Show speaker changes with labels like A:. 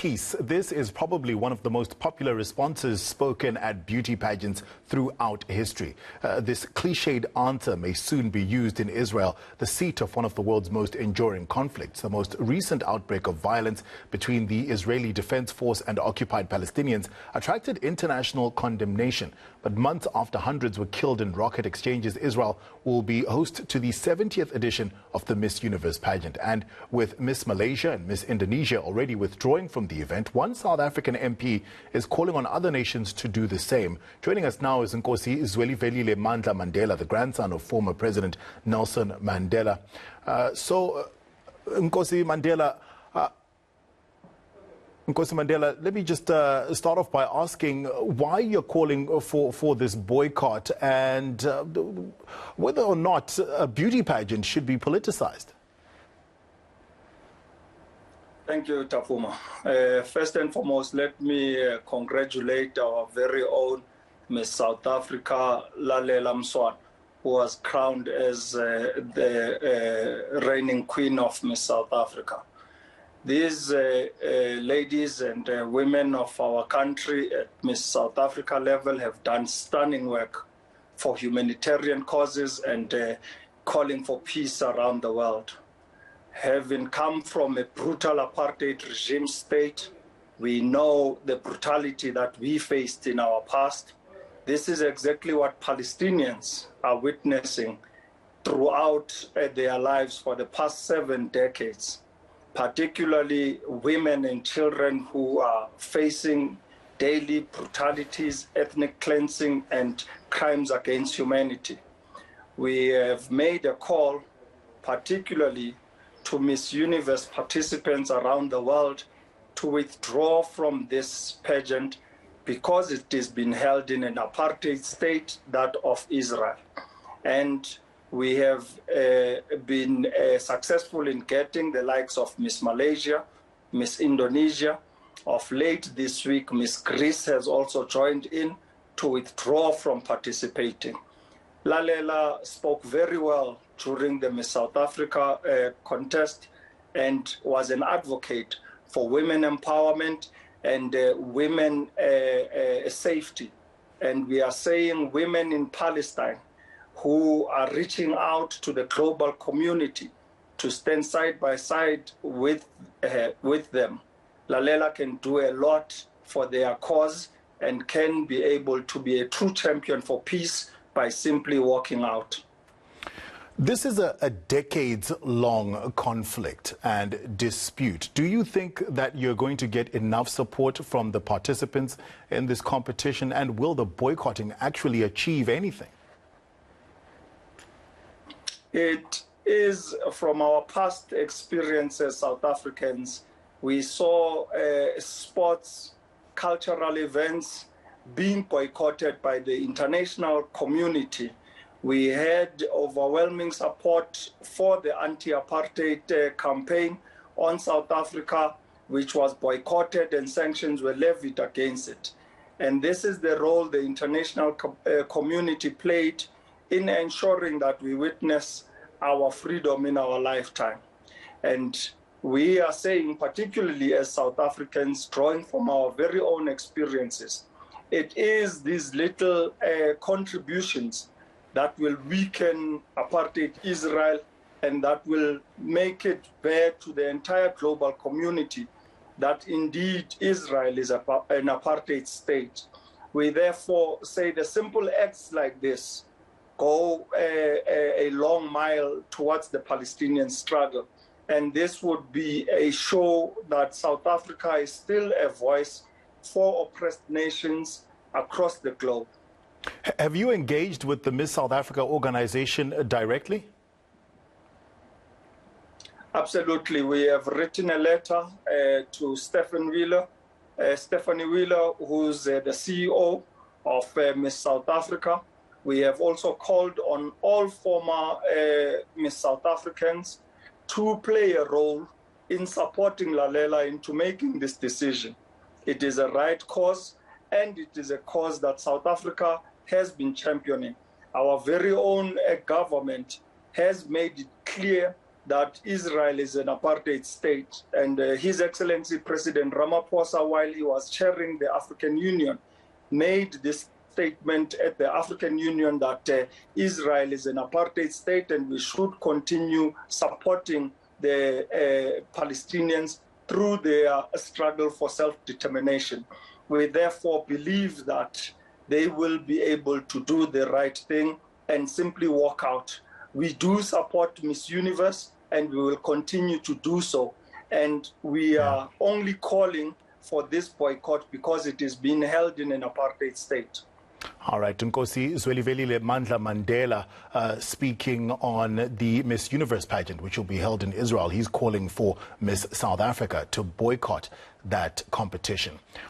A: peace. This is probably one of the most popular responses spoken at beauty pageants throughout history. This cliched answer may soon be used in Israel, the seat of one of the world's most enduring conflicts. The most recent outbreak of violence between the Israeli Defense Force and occupied Palestinians attracted international condemnation. But months after hundreds were killed in rocket exchanges, Israel will be host to the 70th edition of the Miss Universe pageant. And with Miss Malaysia and Miss Indonesia already withdrawing from the event, one South African MP is calling on other nations to do the same. Joining us now is Inkosi Mandla Mandela, the grandson of former President Nelson Mandela. Inkosi Mandela, let me just start off by asking why you're calling for this boycott and whether or not a beauty pageant should be politicized.
B: Thank you, Tafuma. First and foremost, let me congratulate our very own Miss South Africa, Lalela Mswan, who was crowned as the reigning queen of Miss South Africa. These ladies and women of our country at Miss South Africa level have done stunning work for humanitarian causes and calling for peace around the world. Having come from a brutal apartheid regime state, we know the brutality that we faced in our past. This is exactly what Palestinians are witnessing throughout their lives for the past 7 decades, particularly women and children who are facing daily brutalities, ethnic cleansing, and crimes against humanity. We have made a call, particularly to Miss Universe participants around the world, to withdraw from this pageant because it is being held in an apartheid state, that of Israel. And we have been successful in getting the likes of Miss Malaysia, Miss Indonesia. Of late this week, Miss Greece has also joined in to withdraw from participating. Lalela spoke very well during the Miss South Africa contest and was an advocate for women empowerment and women safety. And we are saying women in Palestine who are reaching out to the global community to stand side by side with them. Lalela can do a lot for their cause and can be able to be a true champion for peace by simply walking out.
A: This is a decades-long conflict and dispute. Do you think that you're going to get enough support from the participants in this competition, and will the boycotting actually achieve anything?
B: It is, from our past experience as South Africans, we saw sports, cultural events being boycotted by the international community. We had overwhelming support for the anti-apartheid campaign on South Africa, which was boycotted and sanctions were levied against it. And this is the role the international community played in ensuring that we witness our freedom in our lifetime. And we are saying, particularly as South Africans, drawing from our very own experiences, it is these little contributions that will weaken apartheid Israel and that will make it bear to the entire global community that indeed Israel is an apartheid state. We therefore say the simple acts like this go a long mile towards the Palestinian struggle. And this would be a show that South Africa is still a voice for oppressed nations across the globe.
A: Have you engaged with the Miss South Africa organization directly?
B: Absolutely. We have written a letter to Stephanie Wheeler, who's the CEO of Miss South Africa. We have also called on all former Miss South Africans to play a role in supporting Lalela into making this decision. It is a right cause, and it is a cause that South Africa has been championing. Our very own government has made it clear that Israel is an apartheid state. And His Excellency President Ramaphosa, while he was chairing the African Union, made this statement at the African Union that Israel is an apartheid state and we should continue supporting the Palestinians through their struggle for self-determination. We therefore believe that they will be able to do the right thing and simply walk out. We do support Miss Universe and we will continue to do so. And we are only calling for this boycott because it is being held in an apartheid state.
A: All right, Inkosi Mandla Mandela speaking on the Miss Universe pageant, which will be held in Israel. He's calling for Miss South Africa to boycott that competition.